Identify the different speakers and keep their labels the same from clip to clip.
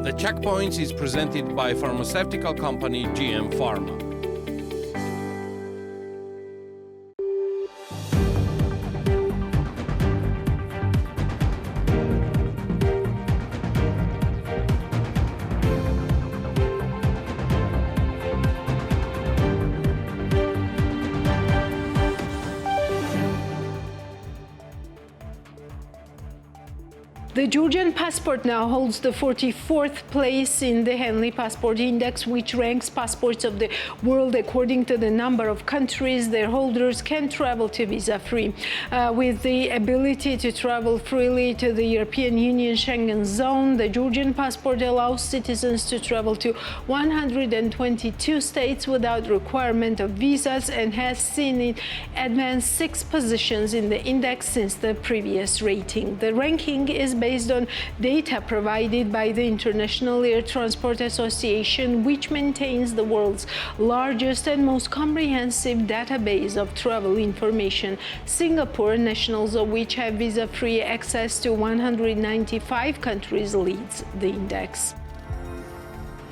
Speaker 1: The Checkpoints is presented by pharmaceutical company GM Pharma.
Speaker 2: The Georgian passport now holds the 44th place in the Henley Passport Index, which ranks passports of the world according to the number of countries their holders can travel to visa-free. With the ability to travel freely to the European Union Schengen zone, the Georgian passport allows citizens to travel to 122 states without requirement of visas and has seen it advance 6 positions in the index since the previous rating. The ranking is based on data provided by the International Air Transport Association, which maintains the world's largest and most comprehensive database of travel information. Singapore, nationals of which have visa-free access to 195 countries, leads the index.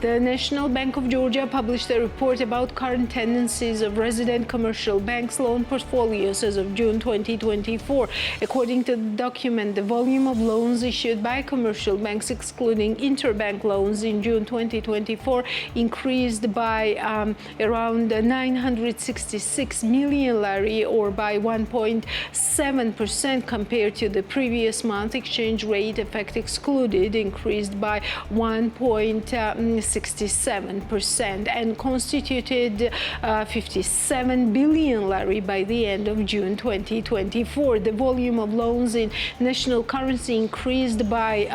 Speaker 2: The National Bank of Georgia published a report about current tendencies of resident commercial banks' loan portfolios as of June 2024. According to the document, the volume of loans issued by commercial banks, excluding interbank loans, in June 2024 increased by around 966 million lari, or by 1.7% compared to the previous month. Exchange rate effect excluded increased by 1.67% and constituted 57 billion lari by the end of June 2024. The volume of loans in national currency increased by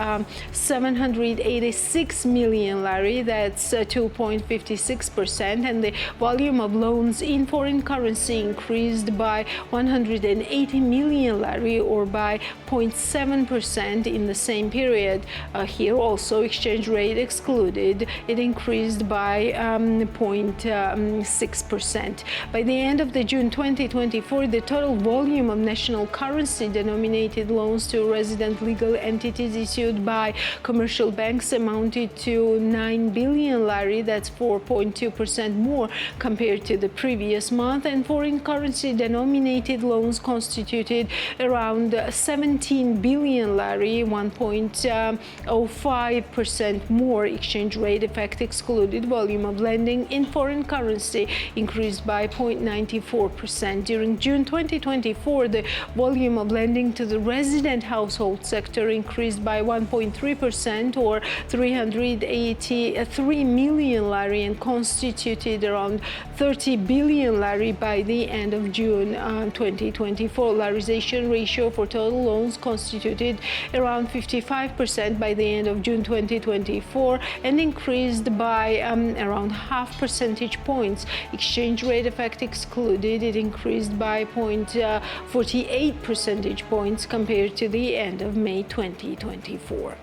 Speaker 2: 786 million lari, that's 2.56%, and the volume of loans in foreign currency increased by 180 million lari, or by 0.7% in the same period. Here also, exchange rate excluded, it increased by 0.6%. By the end of the June 2024, the total volume of national currency denominated loans to resident legal entities issued by commercial banks amounted to 9 billion lari, that's 4.2% more compared to the previous month, and foreign currency denominated loans constituted around 17 billion lari, 1.05% more. Exchange rate effect excluded, volume of lending in foreign currency increased by 0.94%. During June 2024, the volume of lending to the resident household sector increased by 1.3%, or 383 million lari, and constituted around 30 billion lari by the end of June 2024. Larization ratio for total loans constituted around 55% by the end of June 2024 and increased by around half percentage points. Exchange rate effect excluded, it increased by 0.48 percentage points compared to the end of May 2024.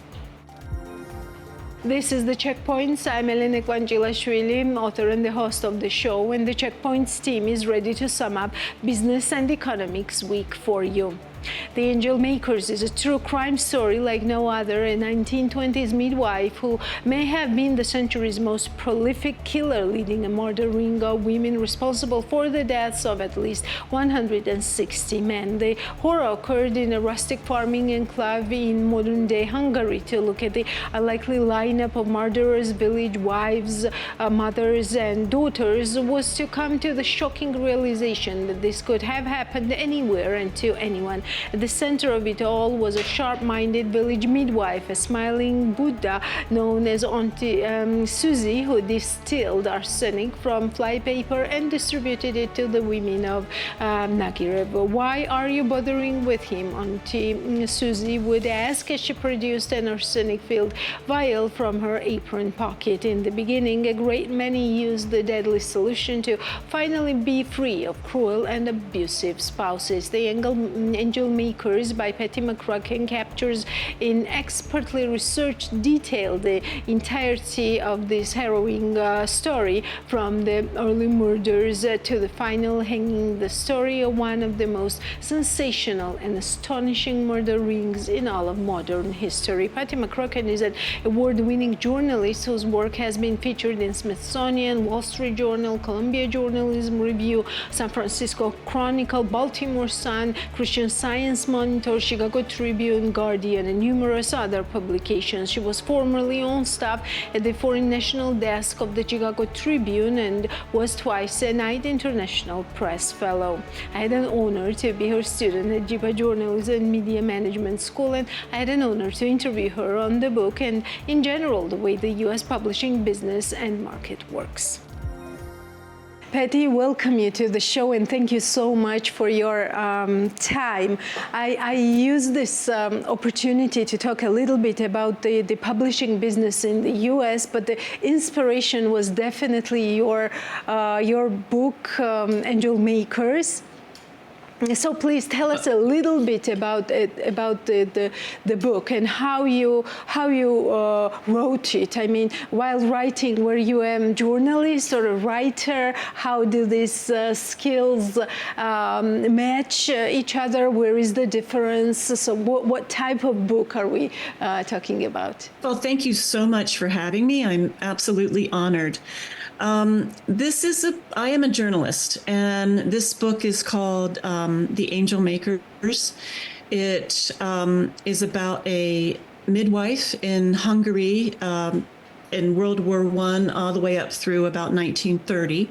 Speaker 2: This is The Checkpoints. I'm Elena Kvangilashvili, author and the host of the show, and the Checkpoints team is ready to sum up Business and Economics Week for you. The Angel Makers is a true crime story like no other. A 1920s midwife who may have been the century's most prolific killer, leading a murder ring of women responsible for the deaths of at least 160 men. The horror occurred in a rustic farming enclave in modern-day Hungary. To look at the unlikely lineup of murderers, village wives, mothers and daughters, was to come to the shocking realization that this could have happened anywhere and to anyone. At the center of it all was a sharp-minded village midwife, a smiling Buddha known as Auntie Susie, who distilled arsenic from flypaper and distributed it to the women of Nagirev. "Why are you bothering with him?" Auntie Susie would ask as she produced an arsenic-filled vial from her apron pocket. In the beginning, a great many used the deadly solution to finally be free of cruel and abusive spouses. The Angel Angel Makers by Patty McCracken captures in expertly researched detail the entirety of this harrowing story, from the early murders to the final hanging, the story of one of the most sensational and astonishing murder rings in all of modern history. Patty McCracken is an award-winning journalist whose work has been featured in Smithsonian, Wall Street Journal, Columbia Journalism Review, San Francisco Chronicle, Baltimore Sun, Christian Science Monitor, Chicago Tribune, Guardian, and numerous other publications. She was formerly on staff at the Foreign National Desk of the Chicago Tribune and was twice a Knight International Press Fellow. I had an honor to be her student at JIPA Journalism and Media Management School, and I had an honor to interview her on the book and, in general, the way the U.S. publishing business and market works. Patty, welcome you to the show, and thank you so much for your time. I use this opportunity to talk a little bit about the publishing business in the U.S., but the inspiration was definitely your book, Angel Makers. So please tell us a little bit about the book and how you wrote it. I mean, while writing, were you a journalist or a writer? How do these skills match each other? Where is the difference? So what type of book are we talking about?
Speaker 3: Well, thank you so much for having me. I'm absolutely honored. I am a journalist, and this book is called The Angel Makers. It is about a midwife in Hungary in World War I all the way up through about 1930,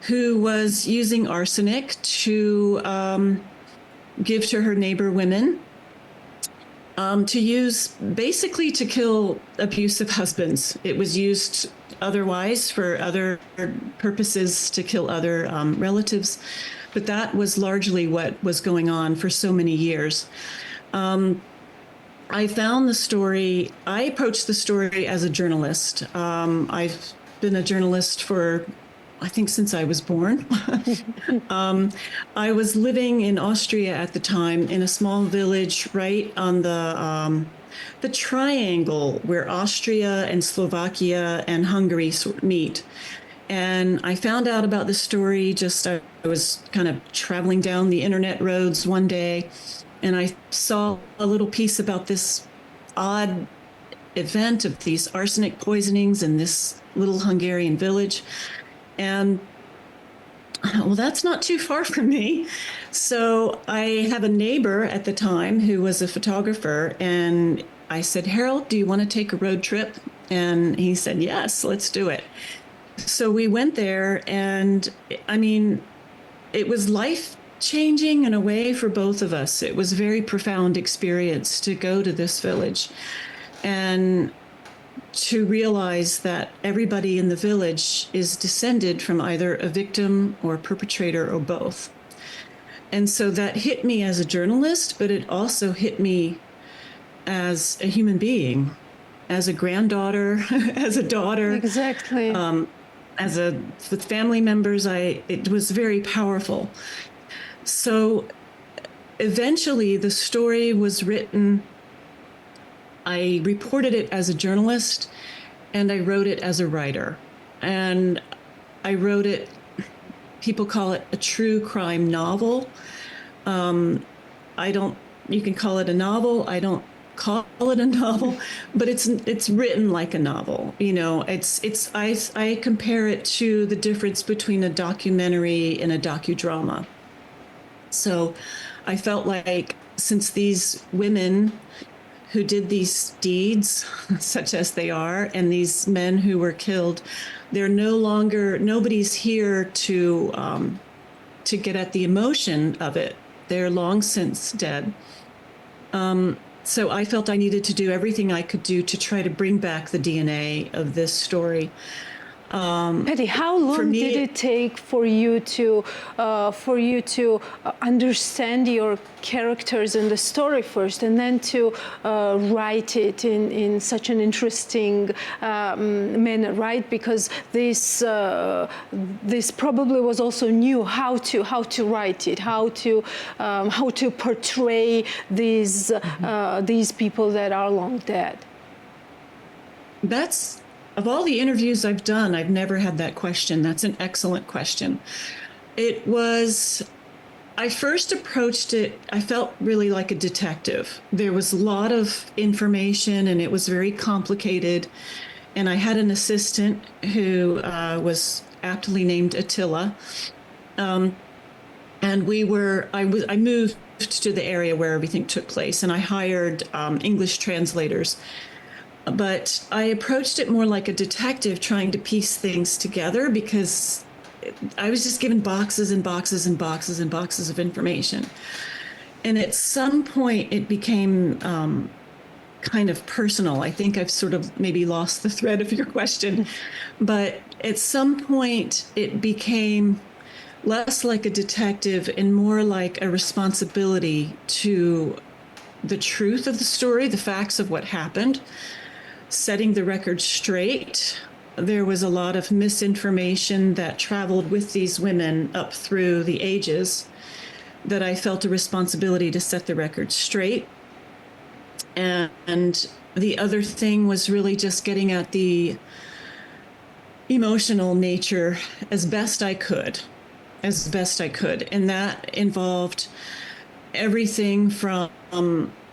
Speaker 3: who was using arsenic to give to her neighbor women, to use basically to kill abusive husbands. It was used otherwise for other purposes, to kill other relatives, but that was largely what was going on for so many years. I found the story, I approached the story as a journalist. I've been a journalist for, I think, since I was born. I was living in Austria at the time, in a small village right on the triangle where Austria and Slovakia and Hungary meet. And I found out about this story I was kind of traveling down the internet roads one day, and I saw a little piece about this odd event of these arsenic poisonings in this little Hungarian village. And well, that's not too far from me. So I have a neighbor at the time who was a photographer, and I said, Harold, do you want to take a road trip? And he said, yes, let's do it. So we went there, and I mean, it was life-changing in a way for both of us. It was a very profound experience to go to this village and to realize that everybody in the village is descended from either a victim or perpetrator or both. And so that hit me as a journalist, but it also hit me as a human being, as a granddaughter, as a daughter.
Speaker 2: Exactly.
Speaker 3: With family members, it was very powerful. So eventually the story was written. I reported it as a journalist, and I wrote it as a writer. And I wrote it, people call it a true crime novel. You can call it a novel. I don't call it a novel, but it's written like a novel. You know, I compare it to the difference between a documentary and a docudrama. So I felt like, since these women who did these deeds, such as they are, and these men who were killed, nobody's here to get at the emotion of it. They're long since dead. So I felt I needed to do everything I could do to try to bring back the DNA of this story.
Speaker 2: Patty, how long
Speaker 3: me,
Speaker 2: did it take for you to understand your characters and the story first, and then to write it in such an interesting manner, right? Because this probably was also new, how to write it, how to portray these people that are long dead.
Speaker 3: That's, of all the interviews I've done, I've never had that question. That's an excellent question. I first approached it, I felt really like a detective. There was a lot of information and it was very complicated. And I had an assistant who was aptly named Attila. And I moved to the area where everything took place, and I hired English translators. But I approached it more like a detective trying to piece things together, because I was just given boxes and boxes and boxes and boxes of information. And at some point it became kind of personal. I think I've sort of maybe lost the thread of your question, but at some point it became less like a detective and more like a responsibility to the truth of the story, the facts of what happened, setting the record straight. There was a lot of misinformation that traveled with these women up through the ages that I felt a responsibility to set the record straight. And the other thing was really just getting at the emotional nature as best I could. And that involved everything from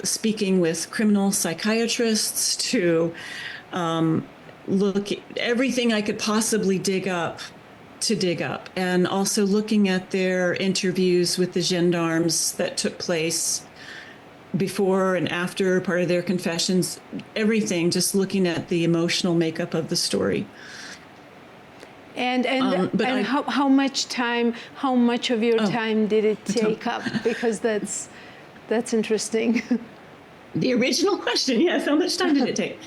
Speaker 3: speaking with criminal psychiatrists to look at everything I could possibly dig up, and also looking at their interviews with the gendarmes that took place before and after, part of their confessions, everything, just looking at the emotional makeup of the story.
Speaker 2: And how much of your time did it take up? Because that's interesting.
Speaker 3: The original question, yes, how much time did it take?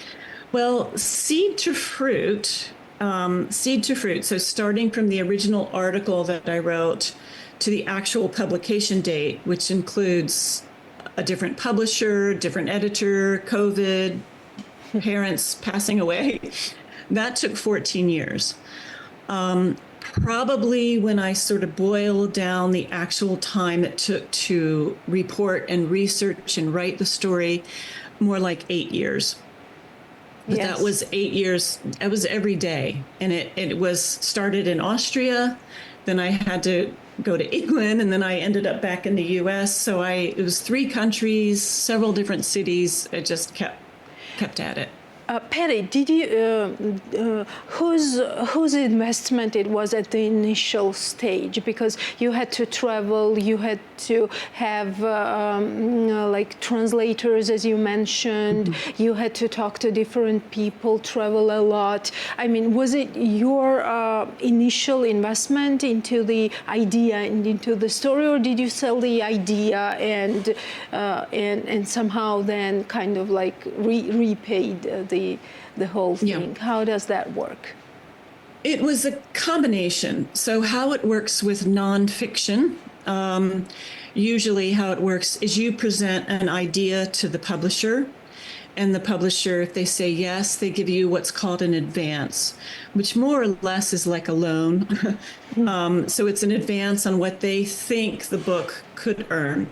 Speaker 3: Well, seed to fruit. So starting from the original article that I wrote to the actual publication date, which includes a different publisher, different editor, COVID, parents passing away, that took 14 years. Probably when I sort of boiled down the actual time it took to report and research and write the story, more like 8 years. But yes. That was 8 years. It was every day. And it was started in Austria. Then I had to go to England, and then I ended up back in the US. So it was 3 countries, several different cities. It just kept at it.
Speaker 2: Patty, did you whose investment it was at the initial stage? Because you had to travel, you had to have like translators, as you mentioned. Mm-hmm. You had to talk to different people, travel a lot. I mean, was it your initial investment into the idea and into the story, or did you sell the idea and somehow then kind of like repaid the whole thing?
Speaker 3: Yeah.
Speaker 2: How does that work?
Speaker 3: It was a combination. So how it works with nonfiction, usually how it works is you present an idea to the publisher, and the publisher, if they say yes, they give you what's called an advance, which more or less is like a loan. So it's an advance on what they think the book could earn,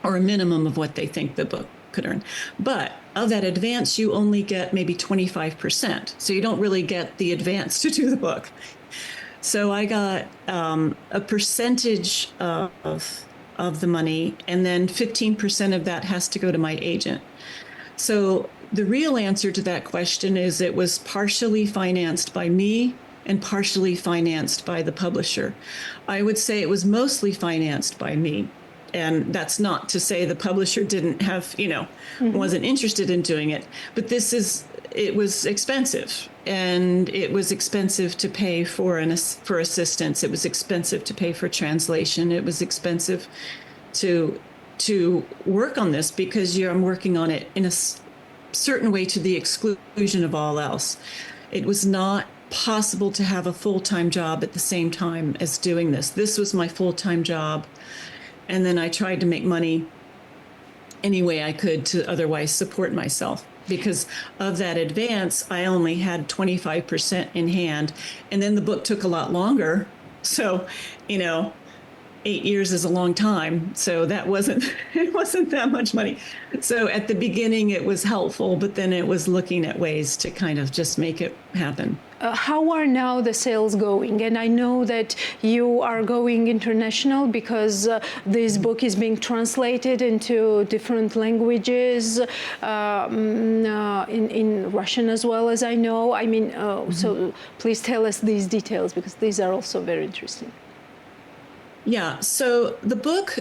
Speaker 3: or a minimum of what they think the book could earn. But of that advance, you only get maybe 25%. So you don't really get the advance to do the book. So I got a percentage of the money, and then 15% of that has to go to my agent. So the real answer to that question is it was partially financed by me and partially financed by the publisher. I would say it was mostly financed by me. And that's not to say the publisher didn't have, wasn't interested in doing it. But it was expensive. And it was expensive to pay for assistance. It was expensive to pay for translation. It was expensive to work on this, because I'm working on it in a certain way to the exclusion of all else. It was not possible to have a full-time job at the same time as doing this. This was my full-time job. And then I tried to make money any way I could to otherwise support myself. Because of that advance, I only had 25% in hand. And then the book took a lot longer. So, 8 years is a long time. So that it wasn't that much money. So at the beginning, it was helpful, but then it was looking at ways to kind of just make it happen.
Speaker 2: How are now the sales going? And I know that you are going international because this book is being translated into different languages, in Russian as well, as I know. I mean, so please tell us these details, because these are also very interesting.
Speaker 3: Yeah, so the book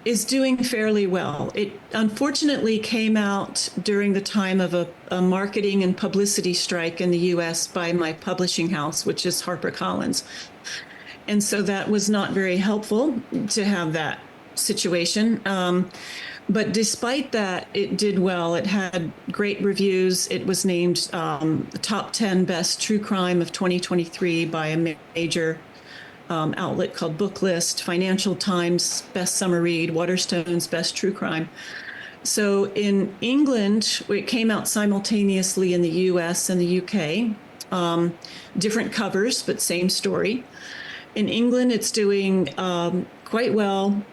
Speaker 3: is doing fairly well. It unfortunately came out during the time of a marketing and publicity strike in the US by my publishing house, which is HarperCollins. And so that was not very helpful to have that situation. But despite that, it did well. It had great reviews. It was named the top 10 best true crime of 2023 by a major outlet called Booklist, Financial Times Best Summer Read, Waterstone's Best True Crime. So in England, it came out simultaneously in the US and the UK. Different covers, but same story. In England, it's doing quite well.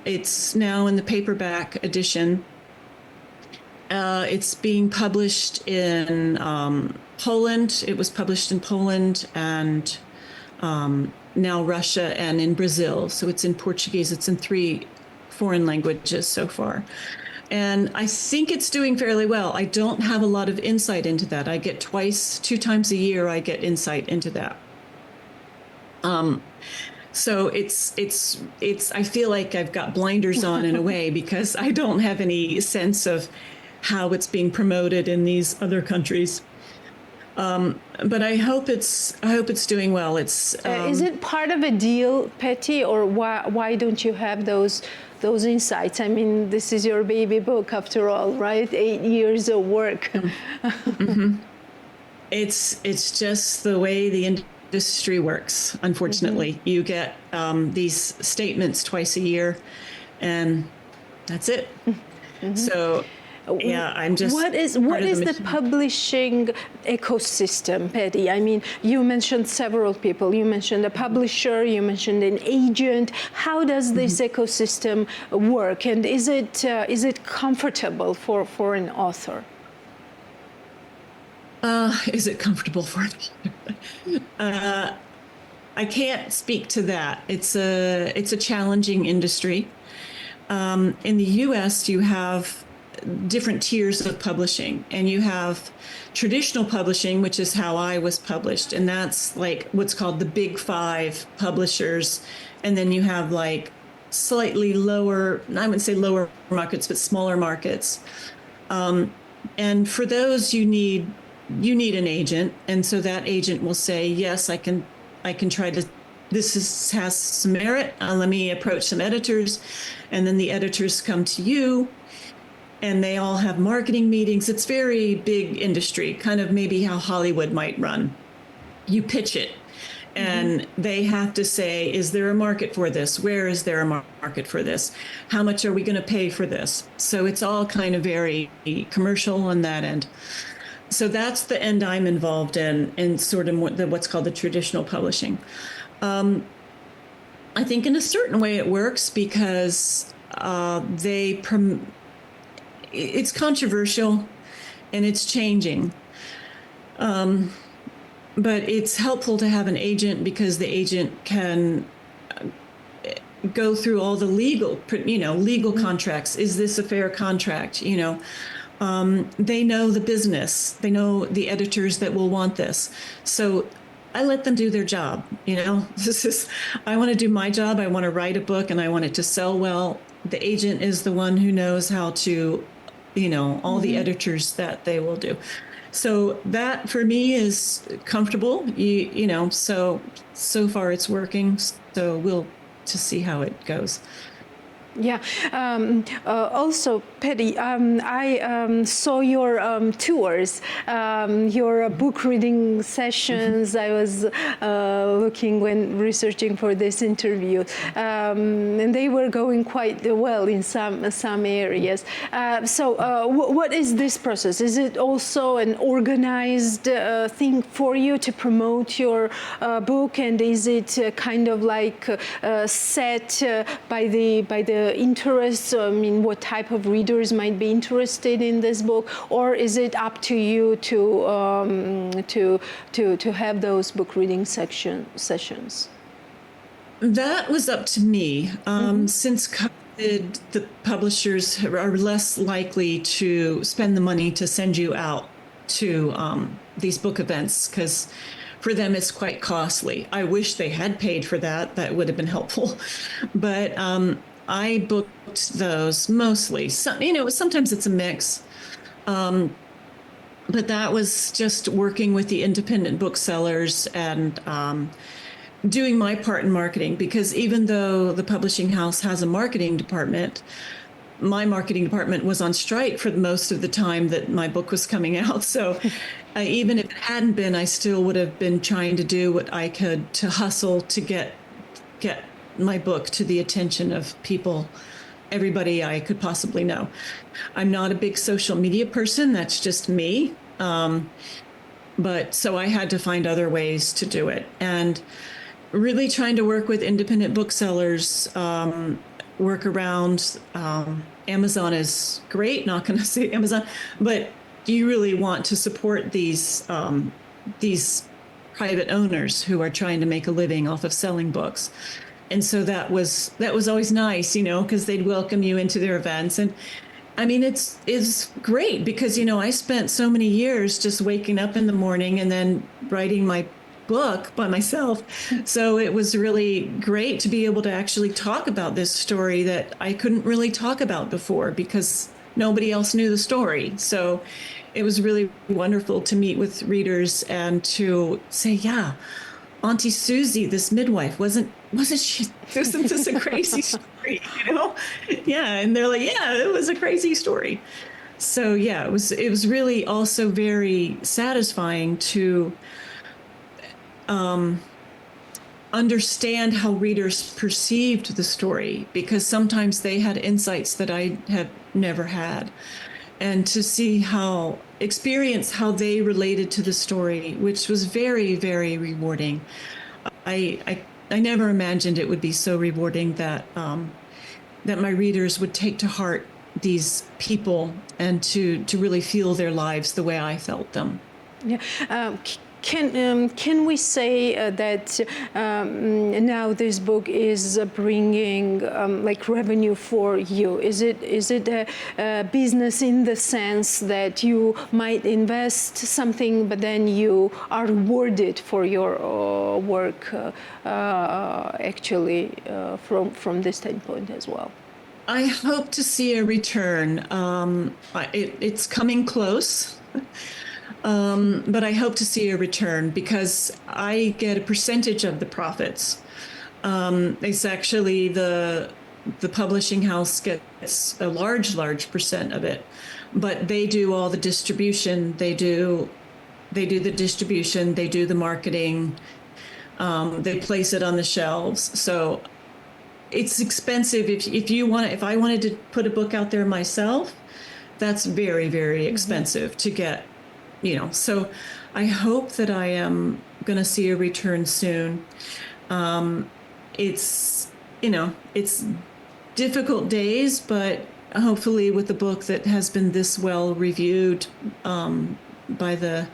Speaker 3: It's now in the paperback edition. It's being published in Poland. It was published in Poland and now Russia and in Brazil. So it's in Portuguese. It's in 3 foreign languages so far. And I think it's doing fairly well. I don't have a lot of insight into that. I get 2 times a year, I get insight into that. So it's I feel like I've got blinders on in a way, because I don't have any sense of how it's being promoted in these other countries. But I hope it's doing well. It's
Speaker 2: is it part of a deal, Patty, or why don't you have those insights? I mean, this is your baby book after all, right? 8 years of work.
Speaker 3: Mm-hmm. It's just the way the industry works. Unfortunately, you get these statements twice a year, and that's it. So. Yeah, I'm just.
Speaker 2: What is the publishing ecosystem, Patty? I mean, you mentioned several people. You mentioned a publisher. You mentioned an agent. How does this ecosystem work? And is it comfortable for an author?
Speaker 3: Is it comfortable for an I can't speak to that. It's a challenging industry. In the U.S., you have different tiers of publishing, and you have traditional publishing, which is how I was published, and that's like what's called the big 5 publishers, and then you have like slightly lower, I wouldn't say lower markets, but smaller markets, and for those you need an agent, and so that agent will say, yes, I can try to, has some merit, let me approach some editors, and then the editors come to you. And they all have marketing meetings. It's very big industry, kind of maybe how Hollywood might run. You pitch it, and they have to say, is there a market for this? Where is there a market for this? How much are we going to pay for this? So it's all kind of very commercial on that end. So that's the end I'm involved in sort of what's called the traditional publishing. I think in a certain way it works because it's controversial and it's changing. But it's helpful to have an agent because the agent can go through all the legal contracts. Is this a fair contract? They know the business. They know the editors that will want this. So I let them do their job. I want to do my job. I want to write a book and I want it to sell well. The agent is the one who knows how to all the editors that they will do. So that for me is comfortable, so far it's working. So we'll to see how it goes.
Speaker 2: Yeah. Also, Patty, I saw your tours, your book reading sessions. I was looking when researching for this interview, and they were going quite well in some areas. What is this process? Is it also an organized thing for you to promote your book, and is it kind of like set by the interests? I mean, what type of readers might be interested in this book, or is it up to you to have those book reading sessions?
Speaker 3: That was up to me. Since COVID, the publishers are less likely to spend the money to send you out to these book events, because for them it's quite costly. I wish they had paid for that. That would have been helpful. But I booked those mostly. Sometimes it's a mix. But that was just working with the independent booksellers and doing my part in marketing, because even though the publishing house has a marketing department, my marketing department was on strike for most of the time that my book was coming out. So even if it hadn't been, I still would have been trying to do what I could to hustle to get my book to the attention of people, everybody I could possibly know. I'm not a big social media person. That's just me. But so I had to find other ways to do it, and really trying to work with independent booksellers, work around. Amazon is great. Not going to say Amazon, but you really want to support these private owners who are trying to make a living off of selling books. And so that was always nice, because they'd welcome you into their events. And I mean, it's great because, I spent so many years just waking up in the morning and then writing my book by myself. So it was really great to be able to actually talk about this story that I couldn't really talk about before because nobody else knew the story. So it was really wonderful to meet with readers and to say, yeah, Auntie Susie, this midwife, wasn't she? Isn't this a crazy story? Yeah. And they're like, yeah, it was a crazy story. So yeah, it was really also very satisfying to understand how readers perceived the story, because sometimes they had insights that I have never had, and to see experience how they related to the story, which was very, very rewarding. I never imagined it would be so rewarding that my readers would take to heart these people and to really feel their lives the way I felt them.
Speaker 2: Yeah. Can we say that now this book is bringing like revenue for you? Is it a business in the sense that you might invest something, but then you are rewarded for your work actually from this standpoint as well?
Speaker 3: I hope to see a return. It's coming close. But I hope to see a return because I get a percentage of the profits. It's actually the publishing house gets a large percent of it, but they do all the distribution. They do the distribution. They do the marketing. They place it on the shelves. So it's expensive. If I wanted to put a book out there myself, that's very, very expensive to get. So I hope that I am going to see a return soon. It's difficult days, but hopefully with a book that has been this well reviewed by the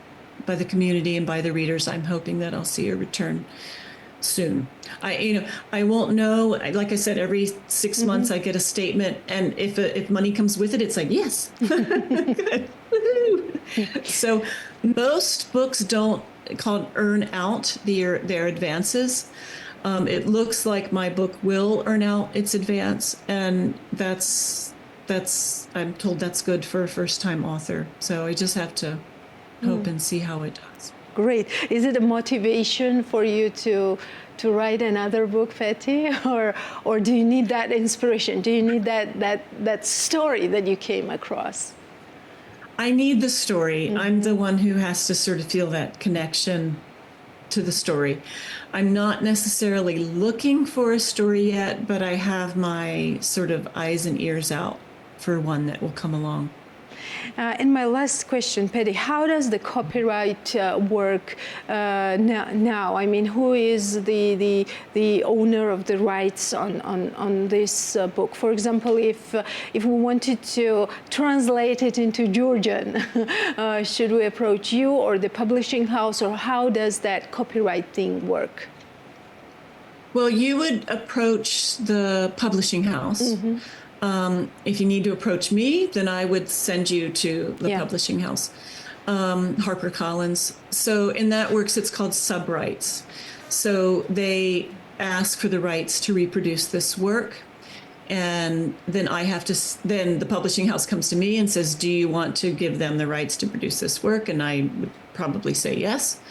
Speaker 3: community and by the readers, I'm hoping that I'll see a return soon. I won't know. Like I said, every 6 months I get a statement, and if money comes with it, it's like, yes. Good. So most books don't earn out their advances. It looks like my book will earn out its advance, and that's I'm told that's good for a first-time author. So I just have to hope and see how it does.
Speaker 2: Great. Is it a motivation for you to write another book, Fethi, or do you need that inspiration? Do you need that story that you came across?
Speaker 3: I need the story. I'm the one who has to sort of feel that connection to the story. I'm not necessarily looking for a story yet, but I have my sort of eyes and ears out for one that will come along.
Speaker 2: And my last question, Patty, how does the copyright work now? I mean, who is the owner of the rights on this book? For example, if we wanted to translate it into Georgian, should we approach you or the publishing house, or how does that copyright thing work?
Speaker 3: Well, you would approach the publishing house. If you need to approach me, then I would send you to the publishing house, HarperCollins. So in that works, it's called subrights. So they ask for the rights to reproduce this work. And then then the publishing house comes to me and says, do you want to give them the rights to produce this work? And I would probably say yes.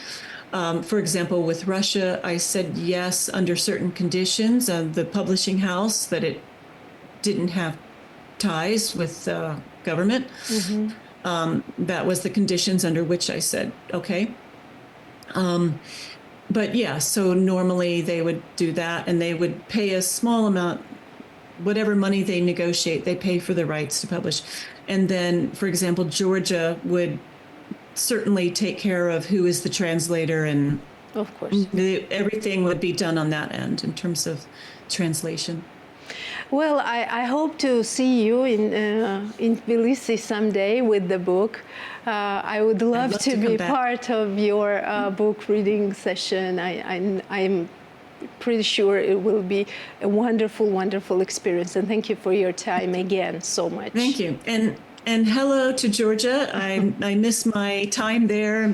Speaker 3: For example, with Russia, I said yes under certain conditions. The publishing house, that it didn't have ties with the government. That was the conditions under which I said, okay. But yeah, so normally they would do that, and they would pay a small amount, whatever money they negotiate, they pay for the rights to publish. And then, for example, Georgia would certainly take care of who is the translator, and
Speaker 2: of course,
Speaker 3: everything would be done on that end in terms of translation.
Speaker 2: Well, I hope to see you in Tbilisi someday with the book. I would love to be part of your book reading session. I'm pretty sure it will be a wonderful, wonderful experience. And thank you for your time again so much.
Speaker 3: Thank you. And hello to Georgia. I miss my time there.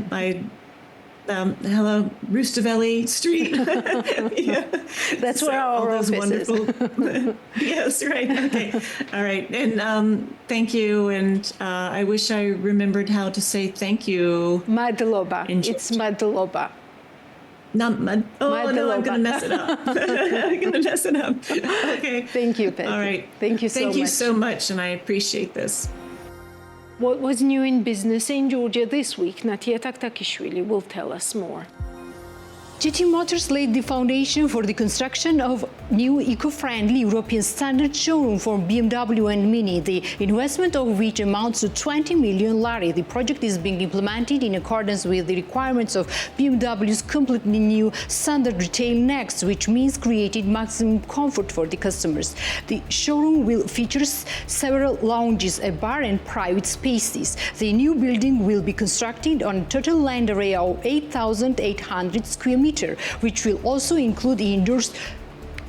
Speaker 3: Hello, Rustaveli Street. Yeah.
Speaker 2: That's where our office is.
Speaker 3: Yes, right. Okay. All right. And thank you. And I wish I remembered how to say thank you.
Speaker 2: Madloba. It's Madloba.
Speaker 3: Not Mad. Oh,
Speaker 2: Madloba.
Speaker 3: No, I'm going to mess it up. I'm going to mess it up. Okay.
Speaker 2: Thank you, Patty.
Speaker 3: All right.
Speaker 2: Thank you so much.
Speaker 3: Thank you so much. And I appreciate this.
Speaker 2: What was new in business in Georgia this week? Natia Taktakishvili will tell us more.
Speaker 4: GT Motors laid the foundation for the construction of new eco-friendly European standard showroom for BMW and Mini, the investment of which amounts to 20 million lari. The project is being implemented in accordance with the requirements of BMW's completely new standard retail Next, which means creating maximum comfort for the customers. The showroom will feature several lounges, a bar and private spaces. The new building will be constructed on a total land area of 8,800 square meters, which will also include indoors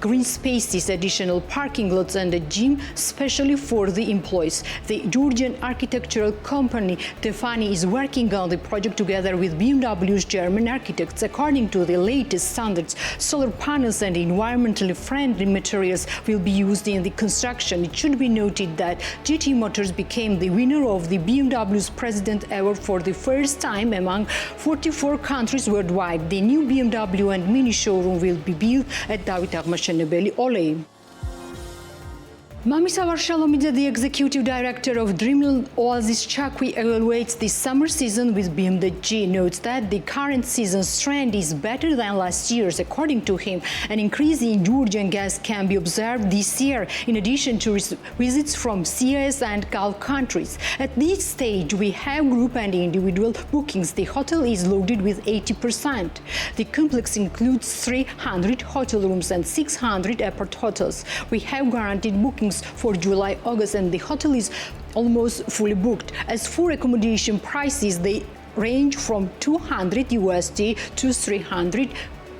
Speaker 4: green spaces, additional parking lots, and a gym specially for the employees. The Georgian architectural company Tefani is working on the project together with BMW's German architects. According to the latest standards, solar panels and environmentally friendly materials will be used in the construction. It should be noted that GT Motors became the winner of the BMW's President Award for the first time among 44 countries worldwide. The new BMW and Mini showroom will be built at David Aghmashanabeli Olei. Mamisa Varshalomidze, the executive director of Dreamland Oasis Chakwi, evaluates the summer season with BMWG, notes that the current season's trend is better than last year's. According to him, an increase in Georgian gas can be observed this year, in addition to visits from CIS and Gulf countries. At this stage, we have group and individual bookings. The hotel is loaded with 80%. The complex includes 300 hotel rooms and 600 airport hotels. We have guaranteed bookings for July, August, and the hotel is almost fully booked. As for accommodation prices, they range from $200 USD to $330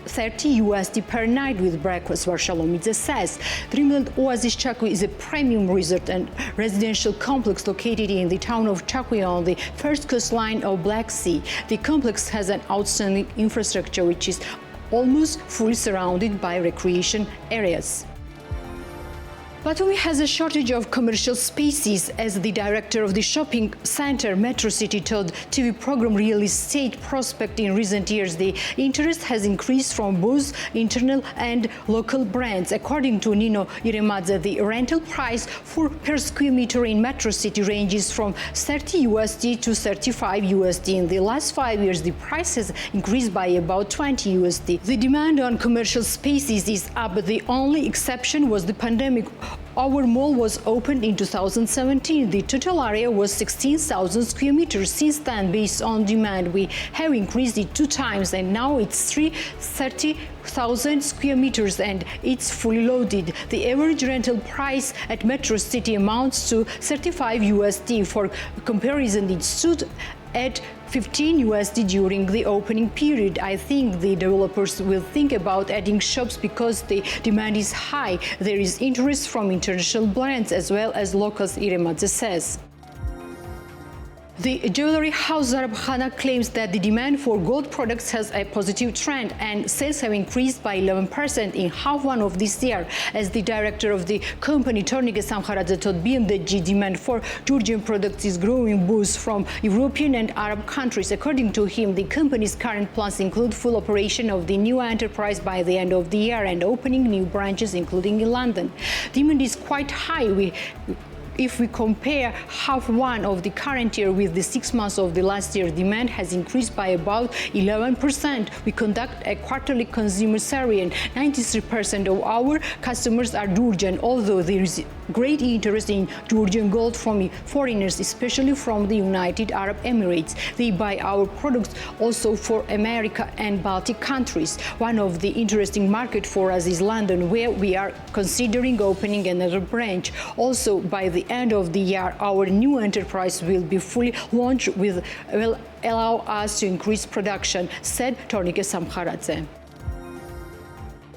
Speaker 4: USD per night with breakfast, Varshalomidze says. Dreamland Oasis Chakwi is a premium resort and residential complex located in the town of Chakwi on the first coastline of Black Sea. The complex has an outstanding infrastructure which is almost fully surrounded by recreation areas. Batumi has a shortage of commercial spaces, as the director of the shopping center Metro City told TV program Real Estate Prospect. In recent years, the interest has increased from both internal and local brands. According to Nino Iremadze, the rental price per square meter in Metro City ranges from 30 USD to 35 USD. In the last 5 years, the price has increased by about 20 USD. The demand on commercial spaces is up, but the only exception was the pandemic. Our mall was opened in 2017. The total area was 16,000 square meters. Since then, based on demand, we have increased it 2 times, and now it's 30,000 square meters and it's fully loaded. The average rental price at Metro City amounts to 35 USD. For comparison, it stood at 15 USD during the opening period. I think the developers will think about adding shops because the demand is high. There is interest from international brands as well as locals, Iremadze says. The jewelry house Zarab Khana claims that the demand for gold products has a positive trend and sales have increased by 11% in H1 of this year. As the director of the company, Tornike Samkharadze, told BMDG, demand for Georgian products is growing both from European and Arab countries. According to him, the company's current plans include full operation of the new enterprise by the end of the year and opening new branches, including in London. Demand is quite high. If we compare H1 of the current year with the 6 months of the last year, demand has increased by about 11%. We conduct a quarterly consumer survey and 93% of our customers are Georgian, although there is great interest in Georgian gold from foreigners, especially from the United Arab Emirates. They buy our products also for America and Baltic countries. One of the interesting markets for us is London, where we are considering opening another branch. Also, by the end of the year, our new enterprise will be fully launched, will allow us to increase production, said Tornike Samkharadze.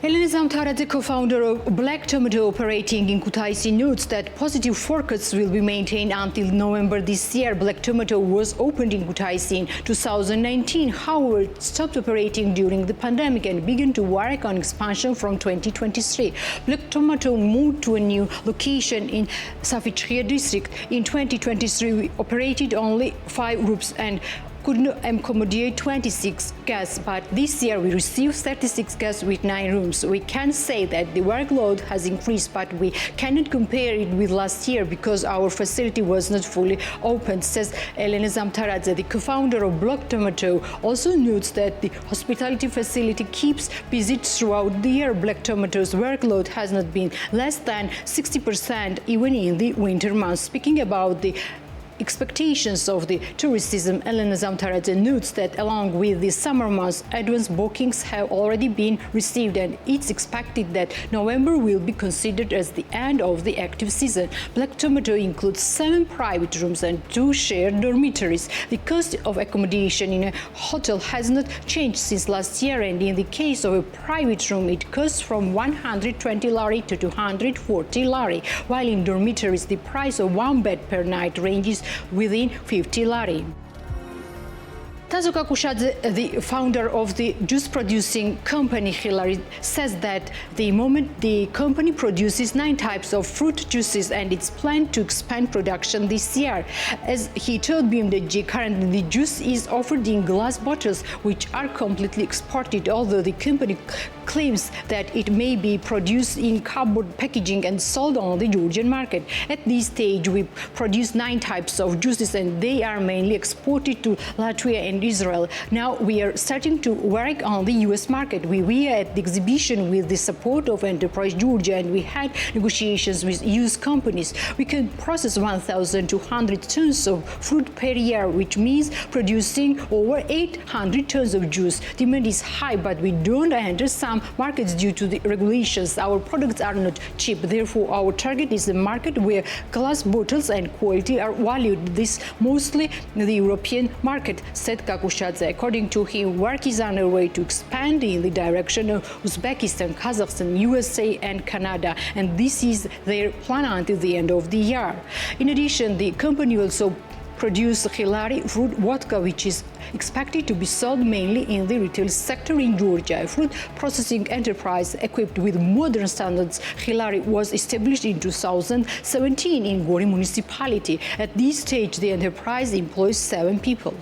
Speaker 4: Elena Zamtaradze, co-founder of Black Tomato operating in Kutaisi, notes that positive forecasts will be maintained until November this year. Black Tomato was opened in Kutaisi in 2019. However, it stopped operating during the pandemic and began to work on expansion from 2023. Black Tomato moved to a new location in Safichia district. In 2023, we operated only 5 groups and could accommodate 26 guests, but this year we received 36 guests with 9 rooms. We can say that the workload has increased, but we cannot compare it with last year because our facility was not fully open, says Elena Zamtaradze. The co-founder of Black Tomato also notes that the hospitality facility keeps busy throughout the year. Black Tomato's workload has not been less than 60% even in the winter months. Speaking about the expectations of the tourism, Elena Zamtaradze notes that along with the summer months, advance bookings have already been received and it's expected that November will be considered as the end of the active season. Black Tomato includes 7 private rooms and 2 shared dormitories. The cost of accommodation in a hotel has not changed since last year, and in the case of a private room, it costs from 120 lari to 240 lari, while in dormitories, the price of 1 bed per night ranges within 50 lari. Tazo Kakushadze, the founder of the juice-producing company Hilary, says that the moment the company produces 9 types of fruit juices and it's planned to expand production this year. As he told BMDG, currently the juice is offered in glass bottles, which are completely exported, although the company claims that it may be produced in cardboard packaging and sold on the Georgian market. At this stage, we produce 9 types of juices and they are mainly exported to Latvia and Israel. Now we are starting to work on the US market. We were at the exhibition with the support of Enterprise Georgia and we had negotiations with US companies. We can process 1,200 tons of fruit per year, which means producing over 800 tons of juice. Demand is high, but we don't enter some markets due to the regulations. Our products are not cheap. Therefore, our target is a market where glass bottles and quality are valued. This mostly the European market, said Kakushadze. According to him, work is underway to expand in the direction of Uzbekistan, Kazakhstan, USA and Canada, and this is their plan until the end of the year. In addition, the company also produce Hilari fruit vodka, which is expected to be sold mainly in the retail sector in Georgia. A fruit processing enterprise equipped with modern standards, Hilari was established in 2017 in Gori municipality. At this stage, the enterprise employs 7 people.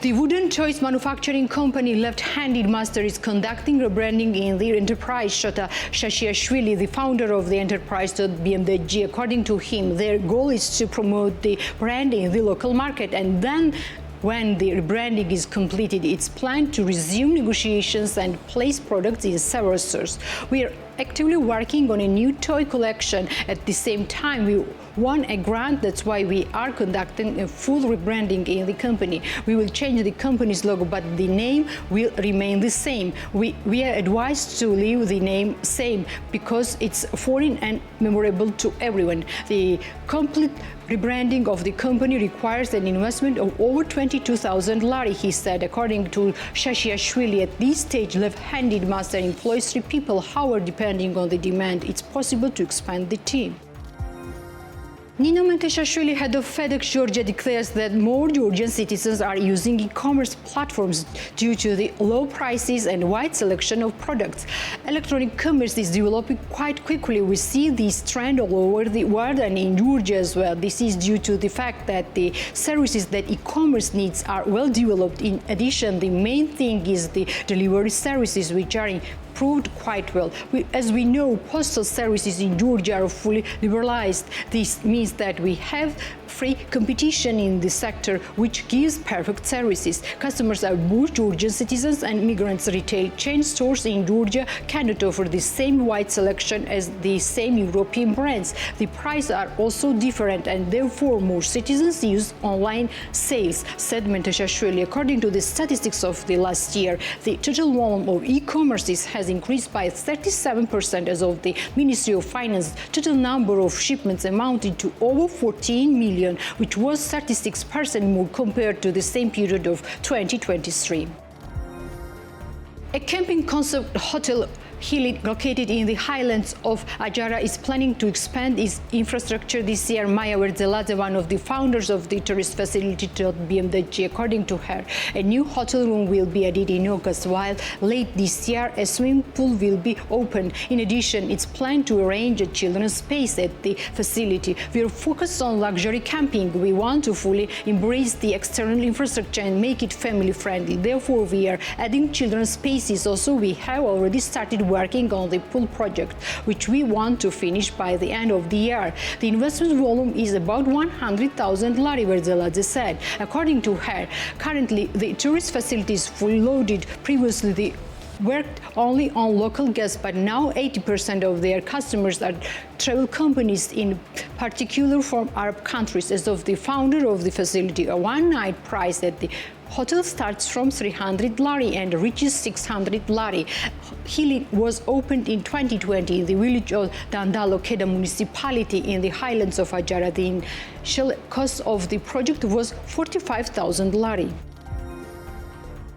Speaker 4: The wooden toys manufacturing company Left Handed Master is conducting rebranding in the enterprise. Shota Shashiashvili, the founder of the enterprise, told BMDG, according to him, their goal is to promote the brand in the local market, and then when the rebranding is completed, it's planned to resume negotiations and place products in several stores. We are actively working on a new toy collection. At the same time, we won a grant. That's why we are conducting a full rebranding in the company. We will change the company's logo, but the name will remain the same. We are advised to leave the name same because it's foreign and memorable to everyone. The complete rebranding of the company requires an investment of over 22,000 lari, he said. According to Shashiashvili, at this stage, Left Handed Master employs 3 people. However, depending on the demand, it's possible to expand the team. Nino Menteshashvili, head of FedEx Georgia, declares that more Georgian citizens are using e-commerce platforms due to the low prices and wide selection of products. Electronic commerce is developing quite quickly. We see this trend all over the world and in Georgia as well. This is due to the fact that the services that e-commerce needs are well developed. In addition, the main thing is the delivery services, which are improved quite well. As we know, postal services in Georgia are fully liberalized. This means that we have free competition in the sector, which gives perfect services. Customers are both Georgian citizens and migrants. Retail chain stores in Georgia cannot offer the same wide selection as the same European brands. The prices are also different, and therefore more citizens use online sales, said Menteshashvili. According to the statistics of the last year, the total volume of e-commerce has increased by 37% as of the Ministry of Finance. Total number of shipments amounted to over 14 million, which was 36% more compared to the same period of 2023. A camping concept hotel Hilit, located in the highlands of Ajara, is planning to expand its infrastructure this year. Maya Verdzeladze, one of the founders of the tourist facility, told BMDG. According to her, a new hotel room will be added in August, while late this year a swimming pool will be opened. In addition, it's planned to arrange a children's space at the facility. We are focused on luxury camping. We want to fully embrace the external infrastructure and make it family-friendly. Therefore, we are adding children's spaces. Also, we have already started working on the pool project, which we want to finish by the end of the year. The investment volume is about 100,000 lari, Verdzeladze said. According to her, currently the tourist facility is fully loaded. Previously, they worked only on local guests, but now 80% of their customers are travel companies, in particular from Arab countries. As of the founder of the facility, a one-night price at the hotel starts from 300 lari and reaches 600 lari. Hilit was opened in 2020 in the village of Dandalo, Keda municipality in the highlands of Ajara. The initial cost of the project was 45,000 lari.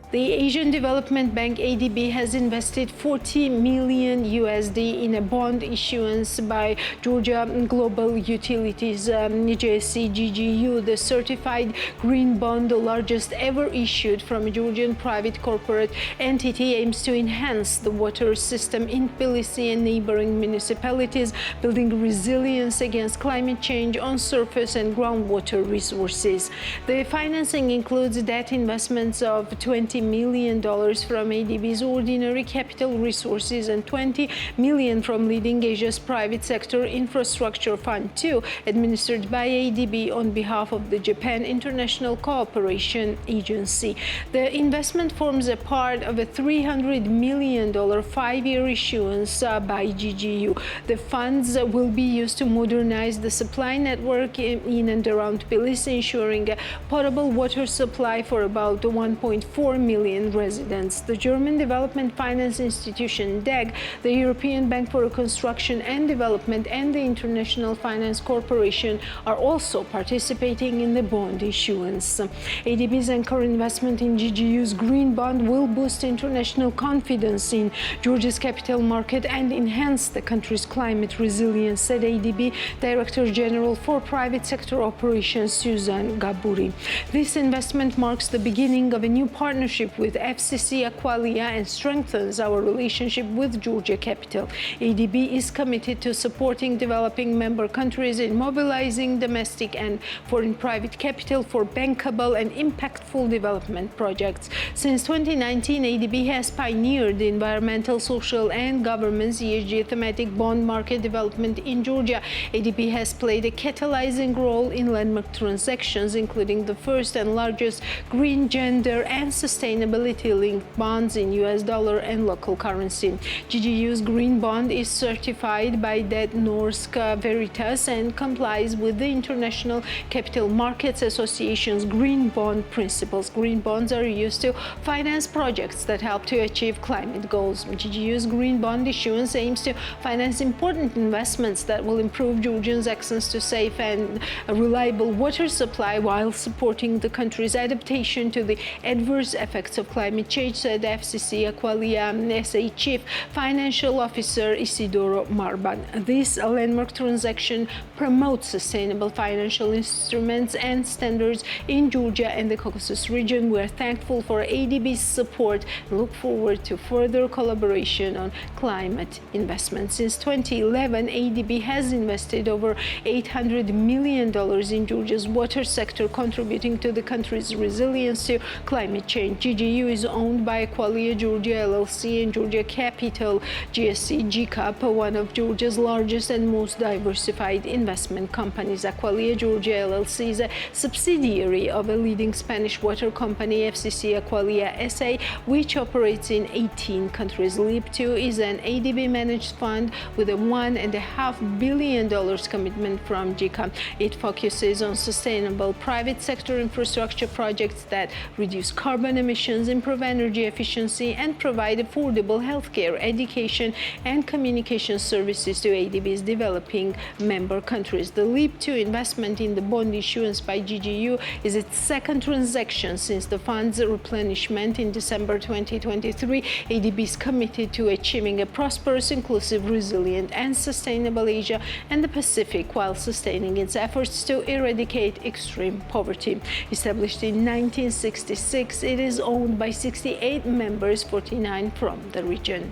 Speaker 2: The Asian Development Bank ADB has invested $40 million in a bond issuance by Georgia Global Utilities, JSC GGU. The certified green bond, the largest ever issued from a Georgian private corporate entity, aims to enhance the water system in Tbilisi and neighboring municipalities, building resilience against climate change on surface and groundwater resources. The financing includes debt investments of $20 million from ADB's ordinary capital resources and $20 million from leading Asia's private sector infrastructure fund 2, administered by ADB on behalf of the Japan International Cooperation Agency. The investment forms a part of a $300 million 5-year issuance by GGU. The funds will be used to modernize the supply network in and around Tbilisi, ensuring a potable water supply for about 1.4 million residents. The German Development Finance Institution, DEG, the European Bank for Reconstruction and Development, and the International Finance Corporation are also participating in the bond issuance. ADB's anchor investment in GGU's green bond will boost international confidence in Georgia's capital market and enhance the country's climate resilience, said ADB Director General for Private Sector Operations Suzan Gaburi. This investment marks the beginning of a new partnership with FCC Aqualia and strengthens our relationship with Georgia Capital. ADB is committed to supporting developing member countries in mobilizing domestic and foreign private capital for bankable and impactful development projects. Since 2019, ADB has pioneered the environmental, social, and governance ESG thematic bond market development in Georgia. ADB has played a catalyzing role in landmark transactions, including the first and largest green, gender, and sustainability-linked bonds in US dollar and local currency. GGU's green bond is certified by Det Norsk Veritas and complies with the International Capital Markets Association's green bond principles. Green bonds are used to finance projects that help to achieve climate goals. GGU's green bond issuance aims to finance important investments that will improve Georgians' access to safe and reliable water supply while supporting the country's adaptation to the adverse effects of climate change, said FCC Aqualia SA Chief Financial Officer Isidoro Marban. This landmark transaction promotes sustainable financial instruments and standards in Georgia and the Caucasus region. We are thankful for ADB's support and look forward to further collaboration on climate investment. Since 2011, ADB has invested over $800 million in Georgia's water sector, contributing to the country's resilience to climate change. GGU is owned by Aqualia Georgia LLC and Georgia Capital GSC GCAP, one of Georgia's largest and most diversified investment companies. Aqualia Georgia LLC is a subsidiary of a leading Spanish water company, FCC Aqualia SA, which operates in 18 countries. LEAP2 is an ADB-managed fund with a $1.5 billion commitment from GCAP. It focuses on sustainable private sector infrastructure projects that reduce carbon emissions, improve energy efficiency, and provide affordable healthcare, education, and communication services to ADB's developing member countries. The LEAP2 investment in the bond issuance by GGU is its second transaction since the fund's replenishment in December 2023. ADB is committed to achieving a prosperous, inclusive, resilient, and sustainable Asia and the Pacific while sustaining its efforts to eradicate extreme poverty. Established in 1966, it is owned by 68 members, 49 from the region.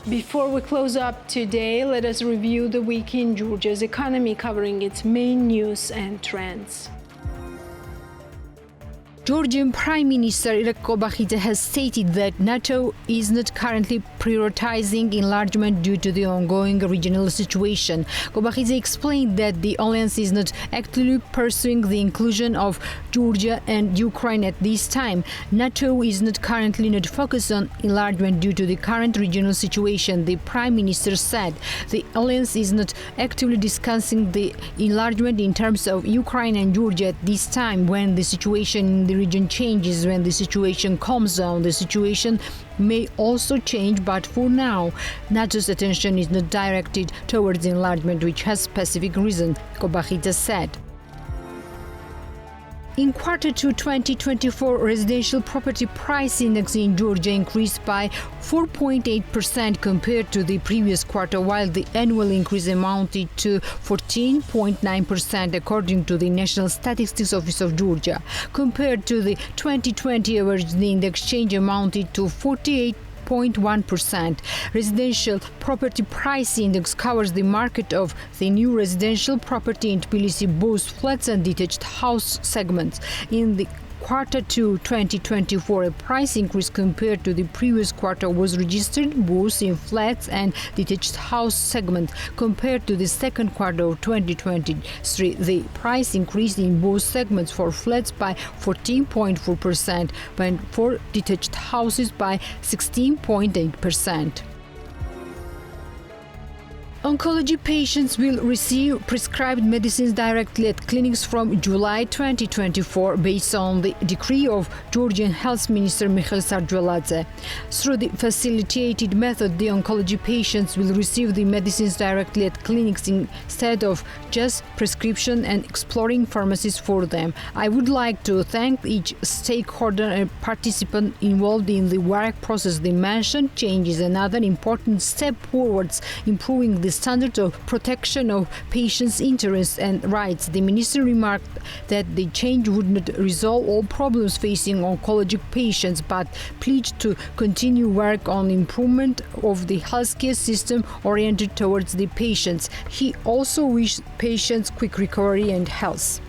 Speaker 2: Before we close up today, let us review the week in Georgia's economy, covering its main news and trends.
Speaker 4: Georgian Prime Minister Irakli Kobakhidze has stated that NATO is not currently prioritizing enlargement due to the ongoing regional situation. Kobakhidze explained that the alliance is not actively pursuing the inclusion of Georgia and Ukraine at this time. NATO is not currently not focused on enlargement due to the current regional situation, the Prime Minister said. The alliance is not actively discussing the enlargement in terms of Ukraine and Georgia at this time. When the situation in the region changes, when the situation calms down, the situation may also change, but for now, NATO's attention is not directed towards enlargement, which has specific reason, Kobakhidze said. In Q2 2024, residential property price index in Georgia increased by 4.8% compared to the previous quarter, while the annual increase amounted to 14.9% according to the National Statistics Office of Georgia. Compared to the 2020 average, the index change amounted to 48.1%. Residential property price index covers the market of the new residential property in Tbilisi, both flats and detached house segments. In the Q2 2024, a price increase compared to the previous quarter was registered both in flats and detached house segment. Compared to the second quarter of 2023, the price increased in both segments for flats by 14.4% and for detached houses by 16.8%. Oncology patients will receive prescribed medicines directly at clinics from July 2024 based on the decree of Georgian Health Minister Mikhail Sarjueladze. Through the facilitated method, the oncology patients will receive the medicines directly at clinics instead of just prescription and exploring pharmacies for them. I would like to thank each stakeholder and participant involved in the work process. The mentioned change is another important step towards improving the standard of protection of patients' interests and rights. The minister remarked that the change would not resolve all problems facing oncologic patients, but pledged to continue work on improvement of the healthcare system oriented towards the patients. He also wished patients quick recovery and health.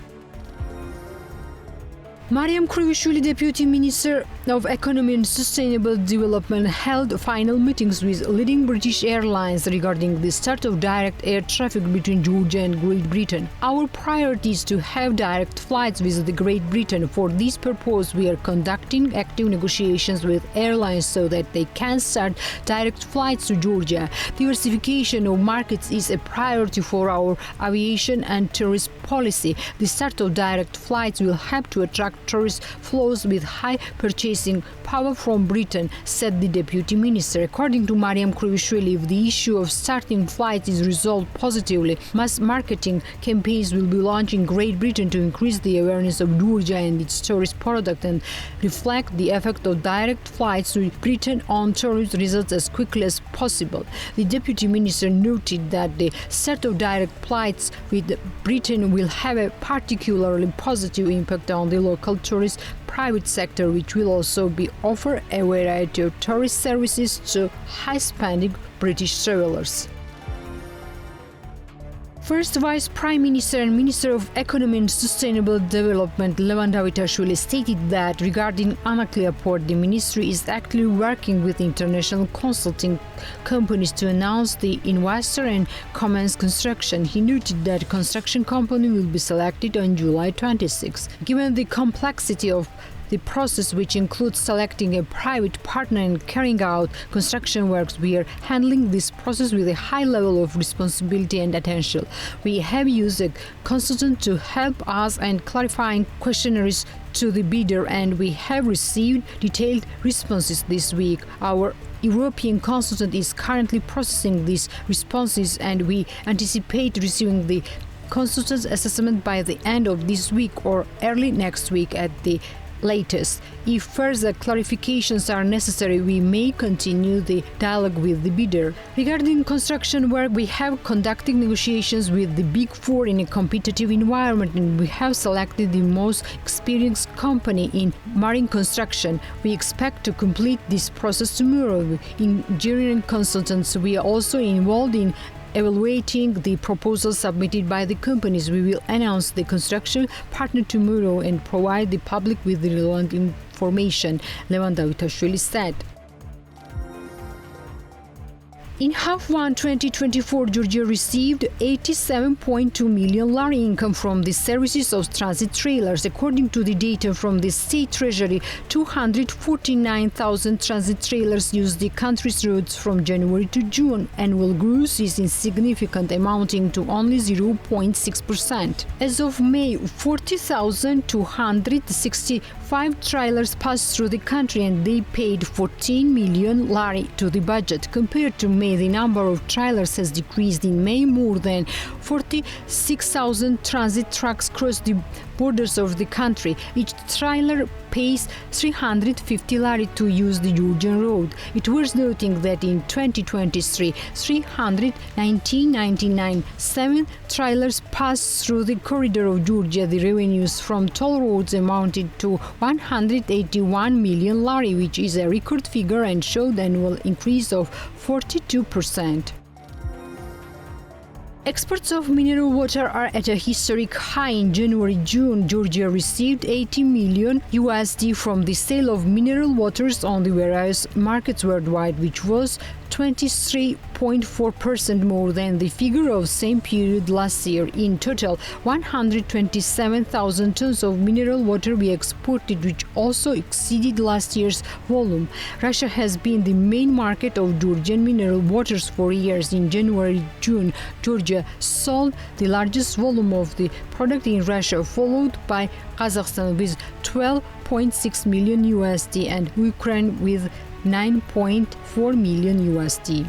Speaker 4: Mariam Krivishvili, Deputy Minister of Economy and Sustainable Development, held final meetings with leading British airlines regarding the start of direct air traffic between Georgia and Great Britain. Our priority is to have direct flights with the Great Britain. For this purpose, we are conducting active negotiations with airlines so that they can start direct flights to Georgia. Diversification of markets is a priority for our aviation and tourist policy. The start of direct flights will help to attract tourist flows with high purchasing power from Britain, said the Deputy Minister. According to Mariam Krivishvili, if the issue of starting flights is resolved positively, mass marketing campaigns will be launched in Great Britain to increase the awareness of Georgia and its tourist product and reflect the effect of direct flights to Britain on tourist results as quickly as possible. The Deputy Minister noted that the start of direct flights with Britain will have a particularly positive impact on the local tourist private sector, which will also be offer a variety of tourist services to high-spending British travelers. First Vice Prime Minister and Minister of Economy and Sustainable Development Levan Davitashvili stated that regarding Anaklia Port, the ministry is actively working with international consulting companies to announce the investor and commence construction. He noted that the construction company will be selected on July 26. Given the complexity of the process, which includes selecting a private partner and carrying out construction works, we are handling this process with a high level of responsibility and attention. We have used a consultant to help us and clarifying questionnaires to the bidder, and we have received detailed responses this week. Our European consultant is currently processing these responses, and we anticipate receiving the consultant's assessment by the end of this week or early next week at the latest. If further clarifications are necessary, we may continue the dialogue with the bidder. Regarding construction work, we have conducted negotiations with the Big Four in a competitive environment, and we have selected the most experienced company in marine construction. We expect to complete this process tomorrow. In engineering consultants, we are also involved in evaluating the proposals submitted by the companies. We will announce the construction partner tomorrow and provide the public with the relevant information, Levan Davitashvili said. In half one 2024, Georgia received 87.2 million lari income from the services of transit trailers. According to the data from the state treasury, 249,000 transit trailers used the country's roads from January to June. Annual growth is insignificant, amounting to only 0.6%. As of May, 40,265 trailers passed through the country, and they paid 14 million lari to the budget. Compared to May, the number of trailers has decreased. In May, more than 46,000 transit trucks crossed the borders of the country. Each trailer pays 350 lari to use the Georgian road. It was noting that in 2023, 319.99 7 trailers passed through the corridor of Georgia. The revenues from toll roads amounted to 181 million lari, which is a record figure and showed an annual increase of 42%. Exports of mineral water are at a historic high. In January-June, Georgia received $80 million from the sale of mineral waters on the various markets worldwide, which was 23.4% more than the figure of same period last year. In total, 127,000 tons of mineral water we exported, which also exceeded last year's volume. Russia has been the main market of Georgian mineral waters for years. In January-June, Georgia sold the largest volume of the product in Russia, followed by Kazakhstan with 12.6 million USD and Ukraine with 9.4 million USD.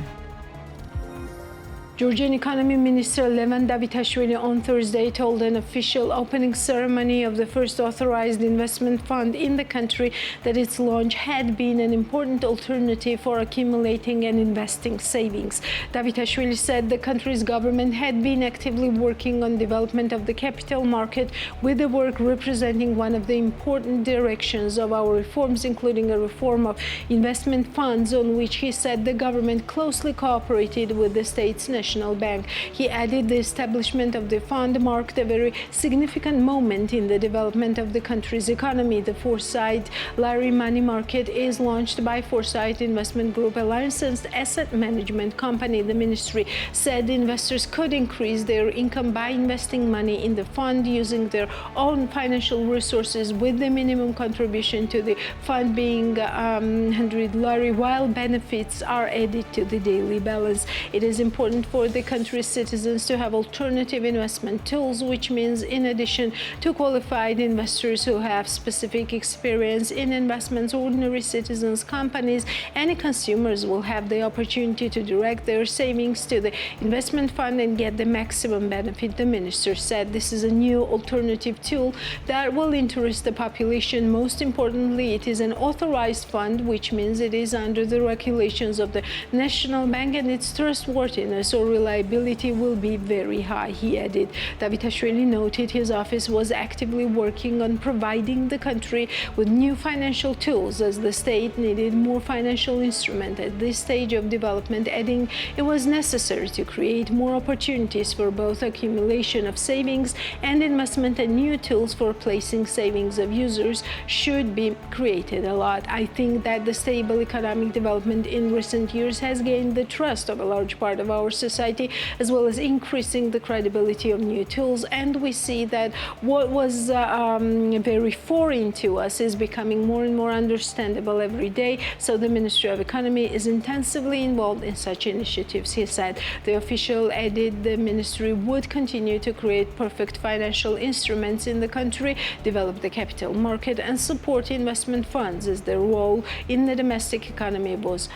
Speaker 2: Georgian Economy Minister Levan Davitashvili on Thursday told an official opening ceremony of the first authorized investment fund in the country that its launch had been an important alternative for accumulating and investing savings. Davitashvili said the country's government had been actively working on development of the capital market, with the work representing one of the important directions of our reforms, including a reform of investment funds on which he said the government closely cooperated with the state's National Bank. He added the establishment of the fund marked a very significant moment in the development of the country's economy. The Foresight Larry Money Market is launched by Foresight Investment Group, a licensed asset management company. The ministry said investors could increase their income by investing money in the fund using their own financial resources, with the minimum contribution to the fund being $100, while benefits are added to the daily balance. It is important for the country's citizens to have alternative investment tools, which means in addition to qualified investors who have specific experience in investments, ordinary citizens, companies, and consumers will have the opportunity to direct their savings to the investment fund and get the maximum benefit. The minister said this is a new alternative tool that will interest the population. Most importantly, it is an authorized fund, which means it is under the regulations of the National Bank, and its trustworthiness or reliability will be very high, he added. Davitashvili noted his office was actively working on providing the country with new financial tools, as the state needed more financial instruments at this stage of development, adding it was necessary to create more opportunities for both accumulation of savings and investment, and new tools for placing savings of users should be created a lot. I think that the stable economic development in recent years has gained the trust of a large part of our society, as well as increasing the credibility of new tools. And we see that what was very foreign to us is becoming more and more understandable every day. So the Ministry of Economy is intensively involved in such initiatives, he said. The official added the ministry would continue to create perfect financial instruments in the country, develop the capital market, and support investment funds, as their role in the domestic economy was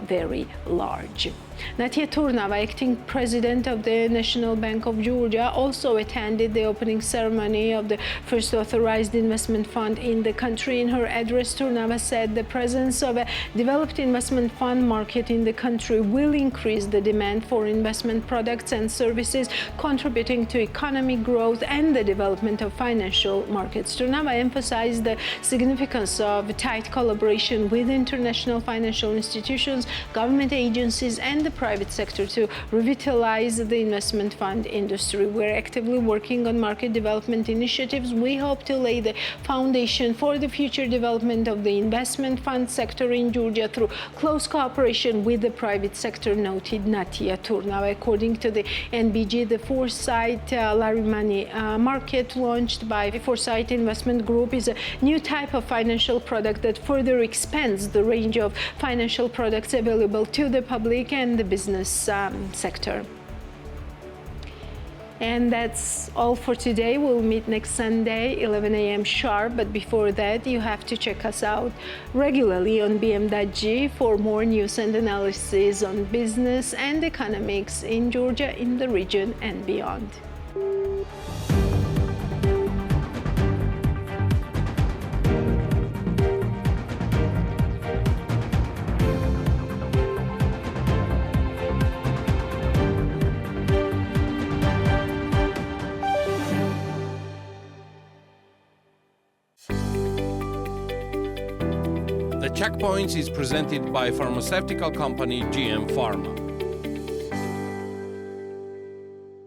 Speaker 2: very large. Natia Turnava, acting president of the National Bank of Georgia, also attended the opening ceremony of the first authorized investment fund in the country. In her address, Turnava said the presence of a developed investment fund market in the country will increase the demand for investment products and services, contributing to economic growth and the development of financial markets. Turnava emphasized the significance of tight collaboration with international financial institutions, government agencies, and the private sector to revitalize the investment fund industry. We're actively working on market development initiatives. We hope to lay the foundation for the future development of the investment fund sector in Georgia through close cooperation with the private sector, noted Natia Turnava. According to the NBG, the Foresight Larry Money Market, launched by Foresight Investment Group, is a new type of financial product that further expands the range of financial products available to the public and the business sector. And that's all for today. We'll meet next Sunday, 11 a.m. sharp. But before that, you have to check us out regularly on BM.G for more news and analysis on business and economics in Georgia, in the region, and beyond.
Speaker 1: The Checkpoints is presented by pharmaceutical company GM Pharma.